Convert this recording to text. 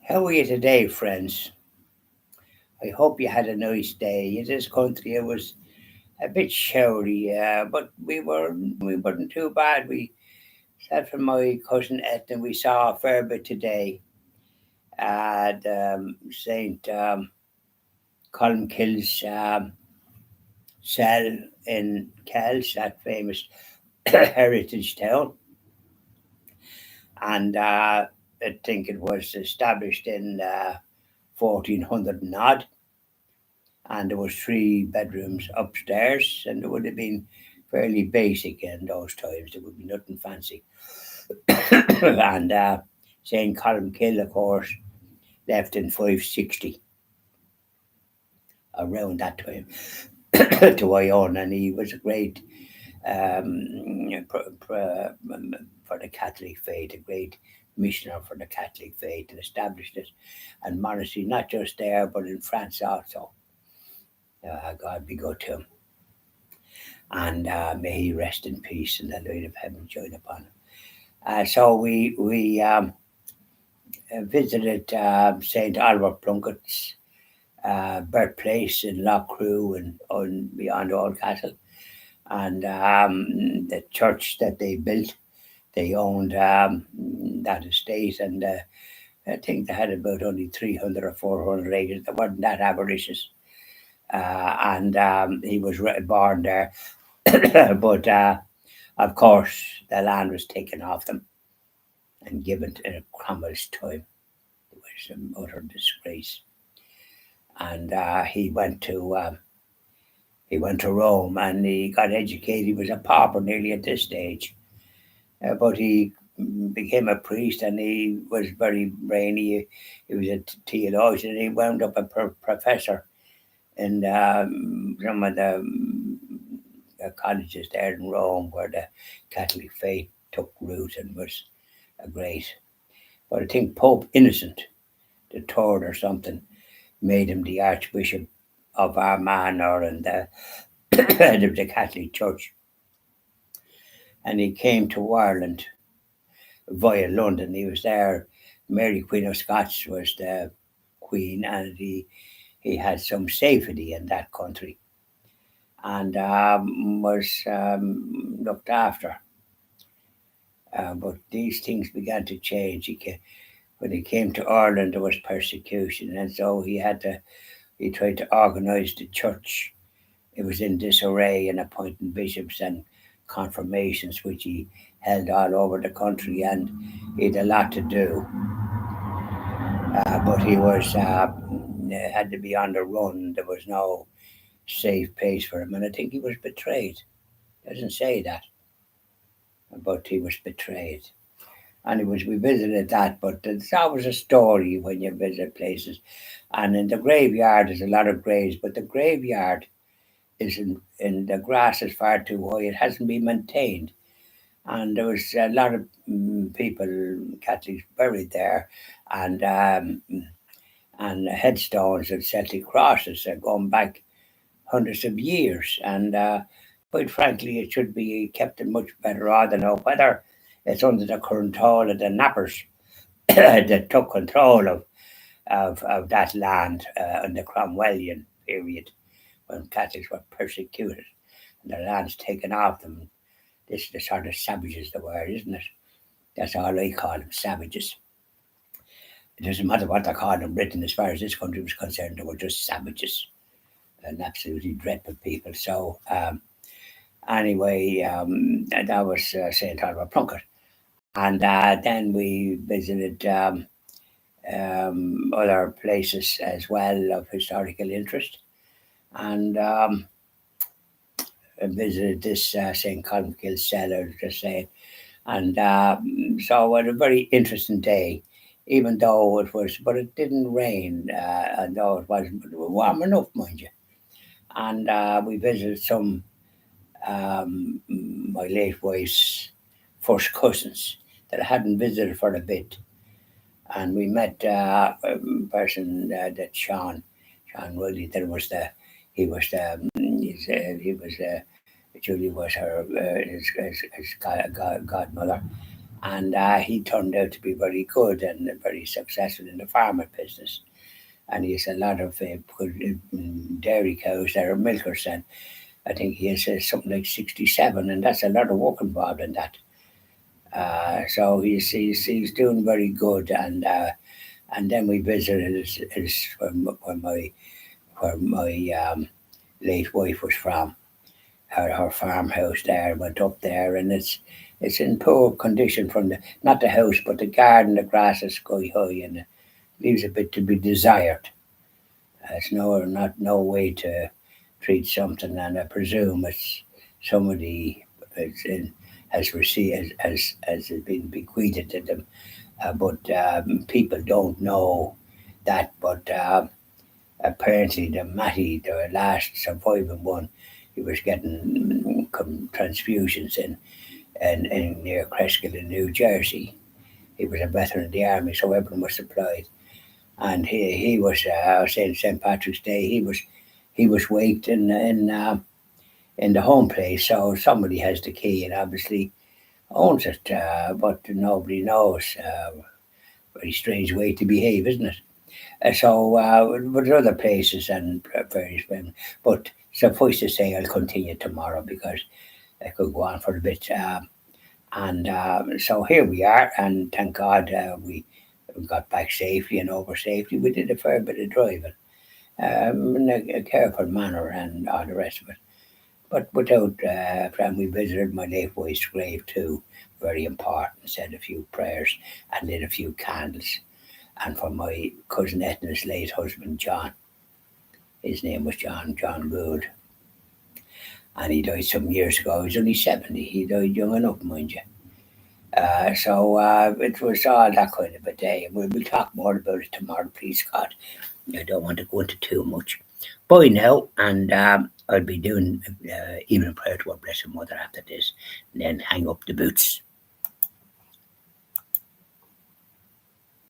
How are you today, friends? I hope you had a nice day. In this country, it was a bit showery, but we weren't too bad. We sat from my cousin Etna. We saw a fair bit today at Saint Colmkill's cell in Kells, that famous heritage town, and I think it was established in 1400 and odd, and there was three bedrooms upstairs, and it would have been fairly basic in those times. There would be nothing fancy. And St. Columkill, of course, left in 560, around that time, to Iona, and he was a great for the Catholic faith, a great missioner for the Catholic faith, and established it and monastery not just there but in France also. God be good to him, and may he rest in peace, and the light of heaven shine upon him. So we visited St. Oliver Plunkett's birthplace in Loughcrew and on beyond Oldcastle, and the church that they built. They owned that estate, and I think they had about only 300 or 400 acres. They weren't that avaricious, and he was born there. But of course, the land was taken off them and given in Cromwell's time. It was an utter disgrace. And he went to Rome, and he got educated. He was a pauper nearly at this stage, but he became a priest, and he was very brainy. He was a theologian, and he wound up a professor in some of the colleges there in Rome, where the Catholic faith took root and was a great. But I think Pope Innocent the Third or something made him the Archbishop of Armagh and the head of the Catholic Church, and he came to Ireland via London. He was there. Mary Queen of Scots was the queen, and he had some safety in that country, and was looked after. But these things began to change. When he came to Ireland, there was persecution, and so he tried to organise the church. It was in disarray, and appointing bishops and confirmations, which he held all over the country, and he had a lot to do. But he was had to be on the run. There was no safe place for him, and I think he was betrayed. It doesn't say that, but he was betrayed. And it was we visited that, but it's always a story when you visit places. And in the graveyard, there's a lot of graves, but the graveyard is in the grass is far too high. It hasn't been maintained, and there was a lot of people, Catholics, buried there, and headstones and Celtic crosses going back hundreds of years. And quite frankly, it should be kept in much better order now. Whether it's under the control of the Nappers that took control of that land in the Cromwellian period, when Catholics were persecuted and their lands taken off them. This is the sort of savages they were, isn't it? That's all I call them, savages. It doesn't matter what they called in Britain, as far as this country was concerned, they were just savages and absolutely dreadful people. So, anyway, that was St. Oliver Plunkett. And then we visited other places as well of historical interest, and visited this St. Colmkill cellar, just saying. And so it was a very interesting day, even though but it didn't rain, and though it wasn't, but it was warm enough, mind you. And we visited some my late wife's first cousins that I hadn't visited for a bit, and we met a person that Sean Riley. That was the he was the he was Julie was her his godmother, and he turned out to be very good and very successful in the farming business. And he has a lot of good dairy cows that are milkers, and I think he has something like 67, and that's a lot of work involved in that. So he's doing very good, and then we visited where my late wife was from, her farmhouse there. Went up there, and it's in poor condition from the not the house but the garden. The grass is sky high, and it leaves a bit to be desired. It's no way to treat something, and I presume it's somebody it's in, has received has been bequeathed to them. But people don't know that. But apparently, the Matty, the last surviving one, he was getting transfusions in near Cresskill in New Jersey. He was a veteran of the army, so everyone was supplied. And he was saying St. Patrick's Day. He was waked in the home place, so somebody has the key and obviously owns it, but nobody knows. Very strange way to behave, isn't it? But other places and various women. But suffice to say, I'll continue tomorrow because I could go on for a bit. And so here we are, and thank God we got back safely and over safely. We did a fair bit of driving in a careful manner and all the rest of it. But without, and we visited my late wife's grave too, very important, said a few prayers and lit a few candles. And for my cousin Etna's late husband, John, his name was John Gould, and he died some years ago. He was only 70. He died young enough, mind you. So it was all that kind of a day. And we'll talk more about it tomorrow, please God. I don't want to go into too much. Bye now, and I'll be doing evening prayer to our Blessed Mother after this, and then hang up the boots.